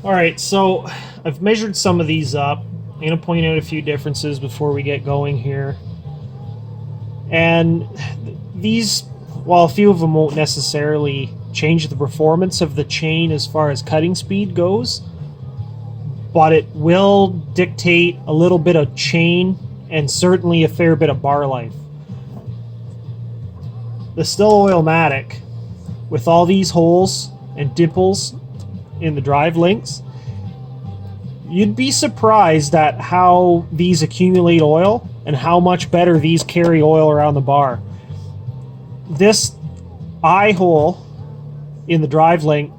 All right, so I've measured some of these up. I'm going to point out a few differences before we get going here. And these, while a few of them won't necessarily change the performance of the chain as far as cutting speed goes, but it will dictate a little bit of chain and certainly a fair bit of bar life. The Stihl Oil-Matic, with all these holes and dimples in the drive links, you'd be surprised at how these accumulate oil and how much better these carry oil around the bar. This eye hole in the drive link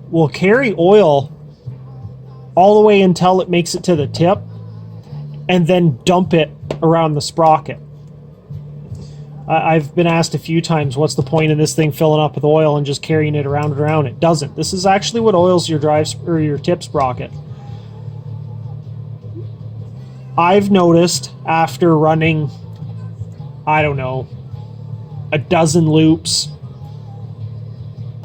will carry oil all the way until it makes it to the tip and then dump it around the sprocket. I've been asked a few times, what's the point in this thing filling up with oil and just carrying it around and around? It doesn't. This is actually what oils your drive or your tip sprocket. I've noticed after running, I don't know, a dozen loops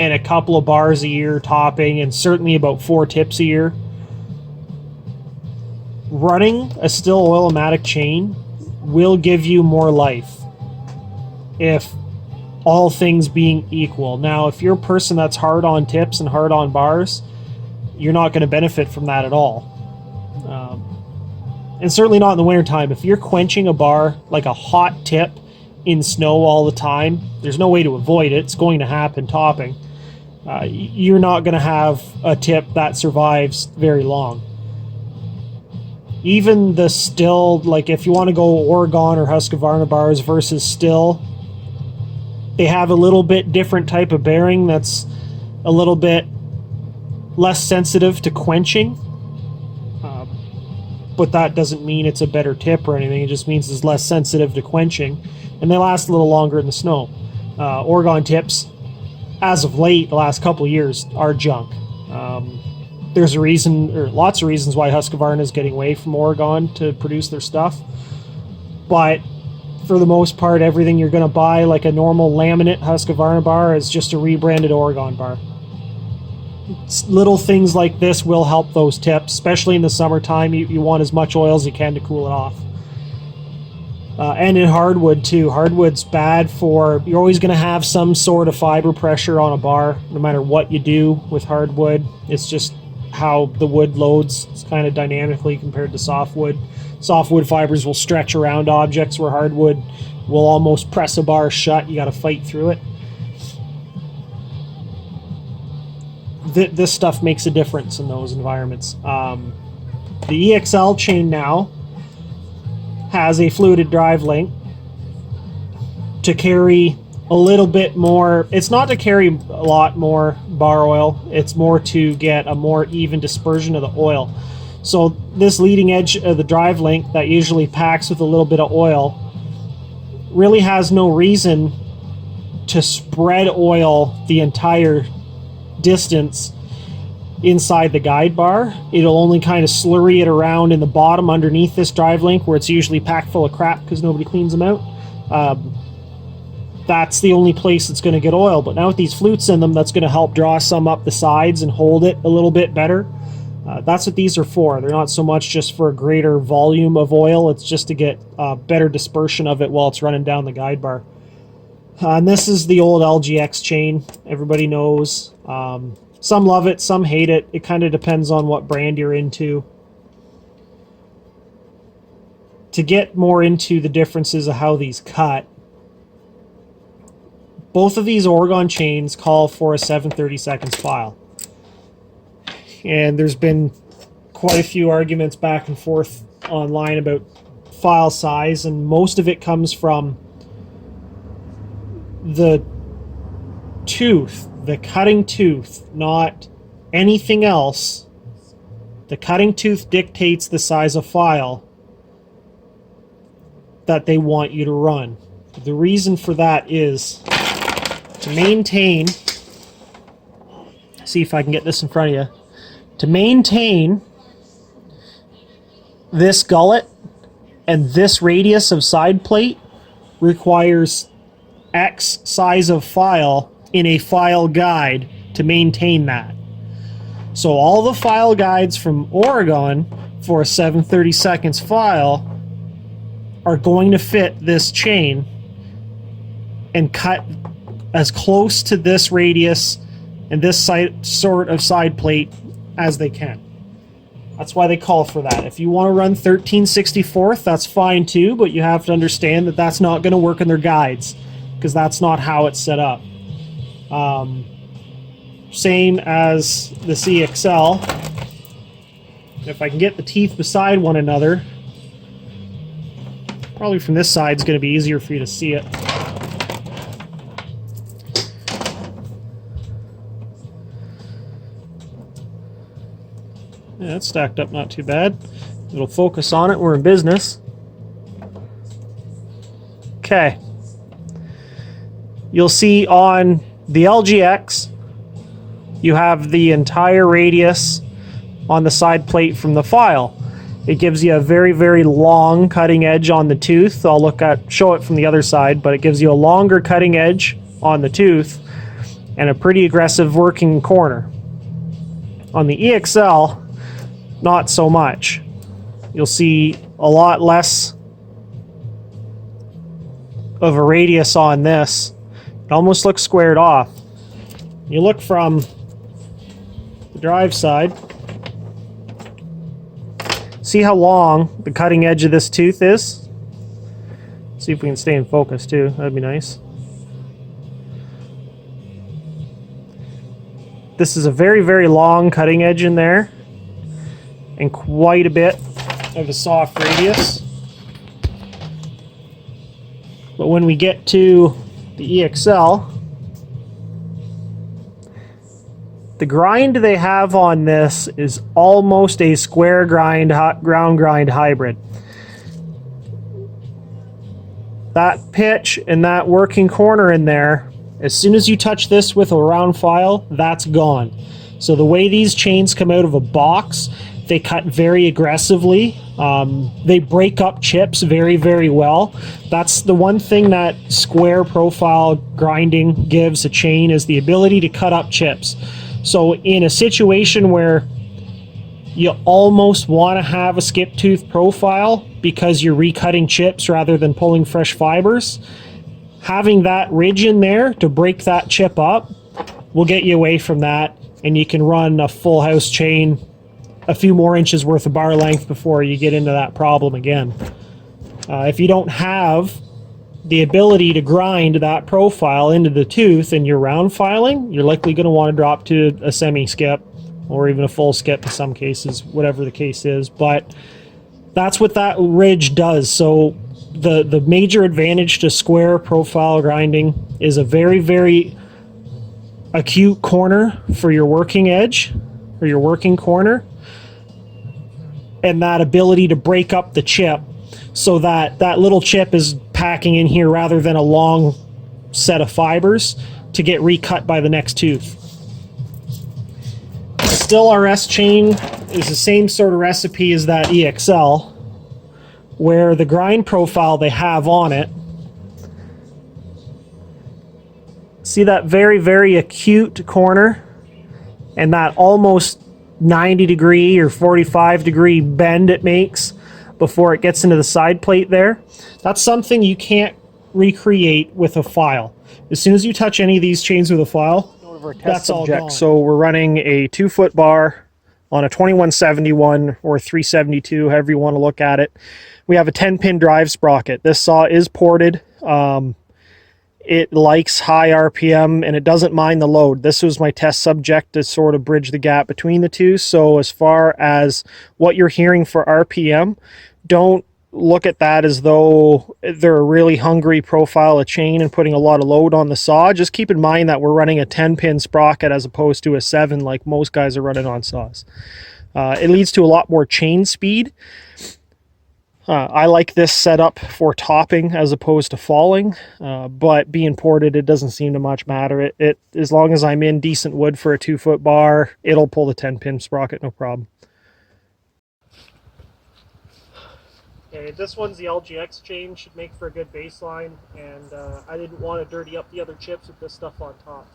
and a couple of bars a year topping, and certainly about 4 tips a year, running a Stihl Oil-Matic chain will give you more life, if all things being equal. Now, if you're a person that's hard on tips and hard on bars, you're not going to benefit from that at all. And certainly not in the wintertime. If you're quenching a bar like a hot tip in snow all the time, there's no way to avoid it. It's going to happen topping. You're not going to have a tip that survives very long. Even the Stihl, like if you want to go Oregon or Husqvarna bars versus Stihl, they have a little bit different type of bearing that's a little bit less sensitive to quenching. But that doesn't mean it's a better tip or anything. It just means it's less sensitive to quenching. And they last a little longer in the snow. Oregon tips, as of late, the last couple of years, are junk. There's a reason, or lots of reasons why Husqvarna is getting away from Oregon to produce their stuff. But for the most part, everything you're going to buy, like a normal laminate Husqvarna bar, is just a rebranded Oregon bar. Little things like this will help those tips, especially in the summertime. You want as much oil as you can to cool it off. And in hardwood too. Hardwood's bad for, you're always going to have some sort of fiber pressure on a bar, no matter what you do with hardwood. It's just how the wood loads. It's kind of dynamically compared to softwood. Softwood fibers will stretch around objects, where hardwood will almost press a bar shut. You got to fight through it. This stuff makes a difference in those environments. The EXL chain now has a fluted drive link to carry a little bit more. It's not to carry a lot more bar oil. It's more to get a more even dispersion of the oil. So this leading edge of the drive link that usually packs with a little bit of oil really has no reason to spread oil the entire distance inside the guide bar. It'll only kind of slurry it around in the bottom underneath this drive link, where it's usually packed full of crap because nobody cleans them out. That's the only place it's going to get oil. But now with these flutes in them, that's going to help draw some up the sides and hold it a little bit better. That's what these are for. They're not so much just for a greater volume of oil. It's just to get better dispersion of it while it's running down the guide bar. And this is the old LGX chain. Everybody knows. Some love it, some hate it. It kind of depends on what brand you're into. To get more into the differences of how these cut, both of these Oregon chains call for a 7/32 file. And there's been quite a few arguments back and forth online about file size, and most of it comes from the tooth, the cutting tooth, not anything else. The cutting tooth dictates the size of file that they want you to run. The reason for that is to maintain, see if I can get this in front of you, to maintain this gullet and this radius of side plate requires X size of file in a file guide to maintain that. So all the file guides from Oregon for a 7/32 file are going to fit this chain and cut as close to this radius and this sort of side plate as they can. That's why they call for that. If you want to run 13/64, that's fine too, but you have to understand that that's not going to work in their guides because that's not how it's set up. Same as the EXL. If I can get the teeth beside one another, probably from this side is going to be easier for you to see it. Yeah, it's stacked up not too bad. It'll focus on it. We're in business. Okay. You'll see on the LGX, you have the entire radius on the side plate from the file. It gives you a very, very long cutting edge on the tooth. I'll show it from the other side, but it gives you a longer cutting edge on the tooth and a pretty aggressive working corner. On the EXL, not so much. You'll see a lot less of a radius on this. It almost looks squared off. You look from the drive side, see how long the cutting edge of this tooth is? See if we can stay in focus too, that'd be nice. This is a very, very long cutting edge in there and quite a bit of a soft radius. But when we get to the EXL, the grind they have on this is almost a square grind, ground grind hybrid. That pitch and that working corner in there, as soon as you touch this with a round file, that's gone. So the way these chains come out of a box, they cut very aggressively. They break up chips very, very well. That's the one thing that square profile grinding gives a chain, is the ability to cut up chips. So in a situation where you almost want to have a skip tooth profile because you're recutting chips rather than pulling fresh fibers, having that ridge in there to break that chip up will get you away from that, and you can run a full house chain a few more inches worth of bar length before you get into that problem again. If you don't have the ability to grind that profile into the tooth and you're round filing, you're likely going to want to drop to a semi skip or even a full skip in some cases, whatever the case is. But that's what that ridge does. So the major advantage to square profile grinding is a very, very acute corner for your working edge or your working corner, and that ability to break up the chip so that that little chip is packing in here rather than a long set of fibers to get recut by the next tooth. The Stihl RS chain is the same sort of recipe as that EXL, where the grind profile they have on it, see that very, very acute corner and that almost 90 degree or 45 degree bend it makes before it gets into the side plate there? That's something you can't recreate with a file. As soon as you touch any of these chains with a file, that's all gone. So we're running a 2-foot bar on a 2171 or 372, however you want to look at it. We have a 10-pin drive sprocket. This saw is ported. It likes high RPM and it doesn't mind the load. This was my test subject to sort of bridge the gap between the two. So as far as what you're hearing for RPM, don't look at that as though they're a really hungry profile of chain and putting a lot of load on the saw. Just keep in mind that we're running a 10-pin sprocket as opposed to a 7 like most guys are running on saws. It leads to a lot more chain speed. I like this setup for topping as opposed to falling, but being ported, it doesn't seem to much matter. It as long as I'm in decent wood for a 2-foot bar, it'll pull the 10-pin sprocket, no problem. Okay, this one's the LGX chain, should make for a good baseline, and I didn't want to dirty up the other chips with this stuff on top.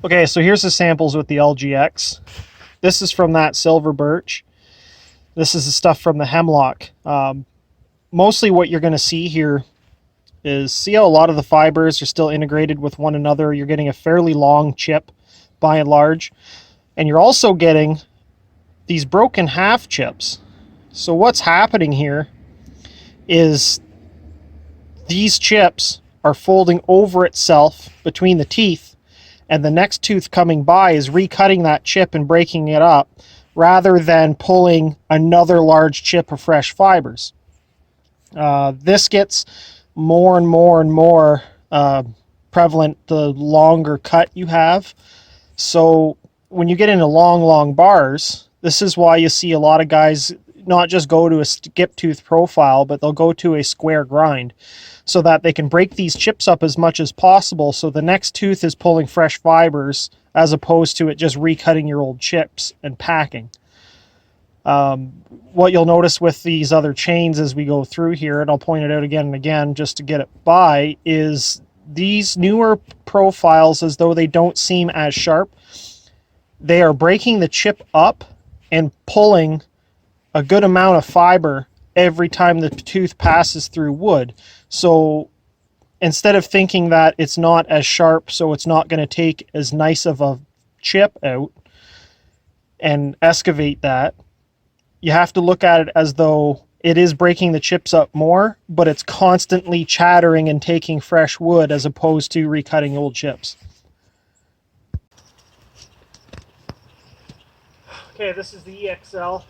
Okay, so here's the samples with the LGX. This is from that silver birch. This is the stuff from the hemlock. Mostly what you're going to see here is, see how a lot of the fibers are still integrated with one another. You're getting a fairly long chip by and large. And you're also getting these broken half chips. So what's happening here is these chips are folding over itself between the teeth, and the next tooth coming by is recutting that chip and breaking it up rather than pulling another large chip of fresh fibers. This gets more and more and more prevalent the longer cut you have. So when you get into long bars, this is why you see a lot of guys not just go to a skip tooth profile, but they'll go to a square grind so that they can break these chips up as much as possible, so the next tooth is pulling fresh fibers as opposed to it just recutting your old chips and packing. What you'll notice with these other chains as we go through here, and I'll point it out again and again just to get it by, is these newer profiles, as though they don't seem as sharp, they are breaking the chip up and pulling a good amount of fiber every time the tooth passes through wood. So instead of thinking that it's not as sharp, so it's not going to take as nice of a chip out and excavate that, you have to look at it as though it is breaking the chips up more, but it's constantly chattering and taking fresh wood as opposed to recutting old chips. Okay, this is the EXL.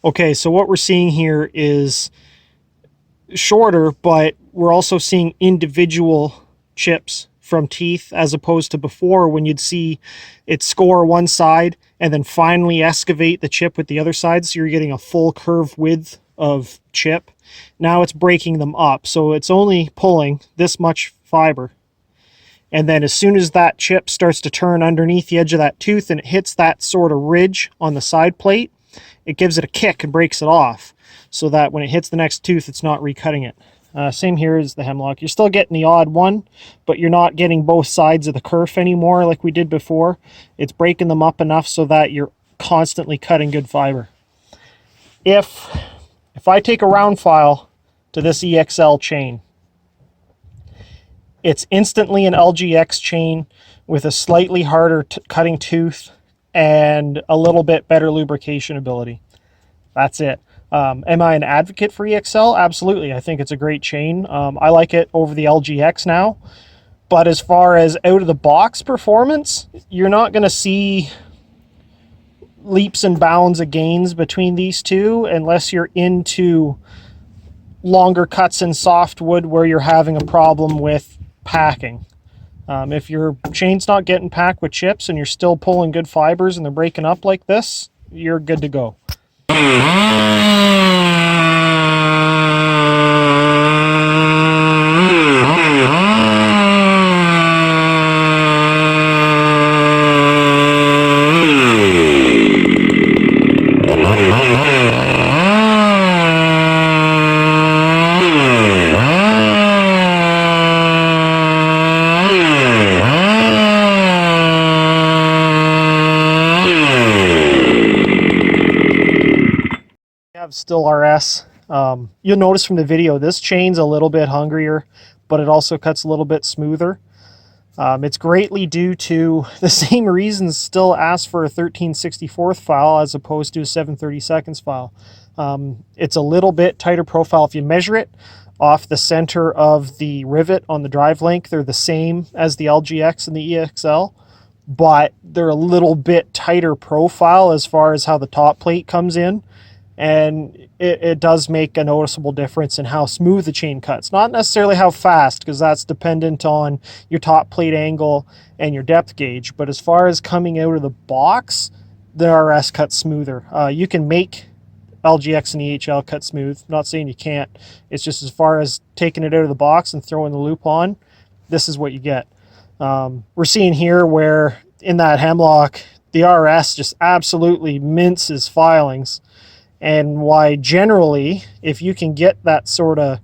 Okay, so what we're seeing here is shorter, but we're also seeing individual chips from teeth, as opposed to before when you'd see it score one side and then finally excavate the chip with the other side, so you're getting a full curve width of chip. Now it's breaking them up, so it's only pulling this much fiber. And then as soon as that chip starts to turn underneath the edge of that tooth and it hits that sort of ridge on the side plate, it gives it a kick and breaks it off, so that when it hits the next tooth, it's not recutting it. Same here as the hemlock. You're still getting the odd one, but you're not getting both sides of the kerf anymore like we did before. It's breaking them up enough so that you're constantly cutting good fiber. If I take a round file to this EXL chain, it's instantly an LGX chain with a slightly harder cutting tooth and a little bit better lubrication ability. That's it. Am I an advocate for EXL? Absolutely. I think it's a great chain. I like it over the LGX now. But as far as out of the box performance, you're not going to see leaps and bounds of gains between these two unless you're into longer cuts in softwood where you're having a problem with packing. If your chain's not getting packed with chips and you're still pulling good fibers and they're breaking up like this, you're good to go. have Stihl RS. You'll notice from the video, this chain's a little bit hungrier, but it also cuts a little bit smoother. It's greatly due to the same reasons Stihl asks for a 13/64 file as opposed to a 7/32 file. It's a little bit tighter profile. If you measure it off the center of the rivet on the drive link, they're the same as the LGX and the EXL, but they're a little bit tighter profile as far as how the top plate comes in. And it does make a noticeable difference in how smooth the chain cuts. Not necessarily how fast, because that's dependent on your top plate angle and your depth gauge. But as far as coming out of the box, the RS cuts smoother. You can make LGX and EHL cut smooth. I'm not saying you can't. It's just as far as taking it out of the box and throwing the loop on, this is what you get. We're seeing here where in that hemlock, the RS just absolutely minces filings. And why generally, if you can get that sort of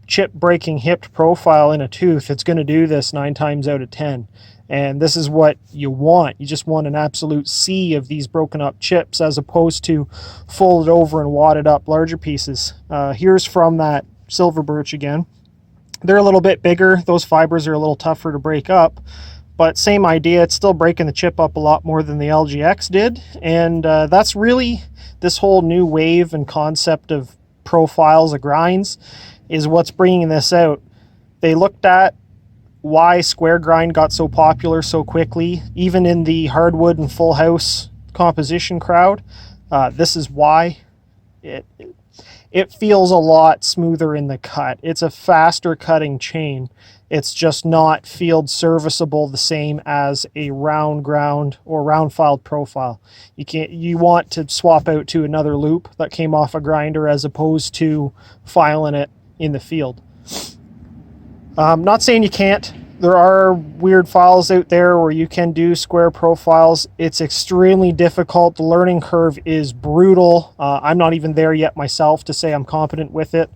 chip breaking hipped profile in a tooth, it's going to do this 9 times out of 10. And this is what you want. You just want an absolute sea of these broken up chips as opposed to folded over and wadded up larger pieces. Here's from that silver birch again. They're a little bit bigger. Those fibers are a little tougher to break up. But same idea, it's still breaking the chip up a lot more than the LGX did. And that's really this whole new wave and concept of profiles of grinds is what's bringing this out. They looked at why square grind got so popular so quickly, even in the hardwood and full house composition crowd. This is why. It feels a lot smoother in the cut. It's a faster cutting chain. It's just not field serviceable the same as a round ground or round filed profile. You want to swap out to another loop that came off a grinder as opposed to filing it in the field. Not saying you can't. There are weird files out there where you can do square profiles. It's extremely difficult. The learning curve is brutal. I'm not even there yet myself to say I'm competent with it,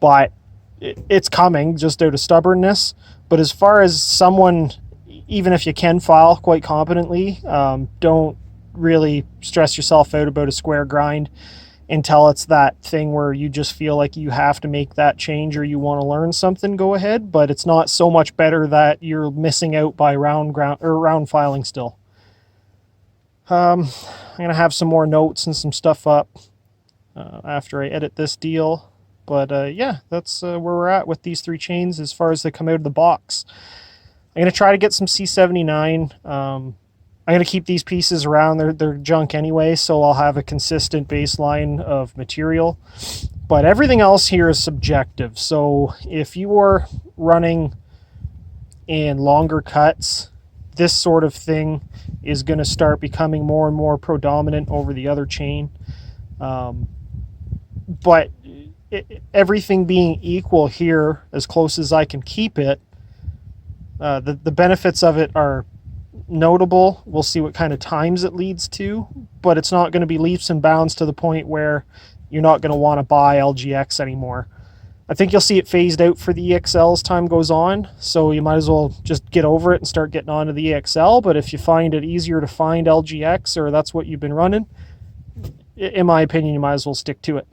but it's coming just out of stubbornness. But as far as someone, even if you can file quite competently, don't really stress yourself out about a square grind until it's that thing where you just feel like you have to make that change or you want to learn something. Go ahead, but it's not so much better that you're missing out by round filing still. I'm gonna have some more notes and some stuff up after I edit this deal. But yeah, that's where we're at with these 3 chains as far as they come out of the box. I'm going to try to get some C79. I'm going to keep these pieces around. They're junk anyway, so I'll have a consistent baseline of material. But everything else here is subjective. So if you are running in longer cuts, this sort of thing is going to start becoming more and more predominant over the other chain. But everything being equal here, as close as I can keep it, the benefits of it are notable. We'll see what kind of times it leads to, but it's not going to be leaps and bounds to the point where you're not going to want to buy LGX anymore. I think you'll see it phased out for the EXL as time goes on, so you might as well just get over it and start getting onto the EXL. But if you find it easier to find LGX, or that's what you've been running, in my opinion, you might as well stick to it.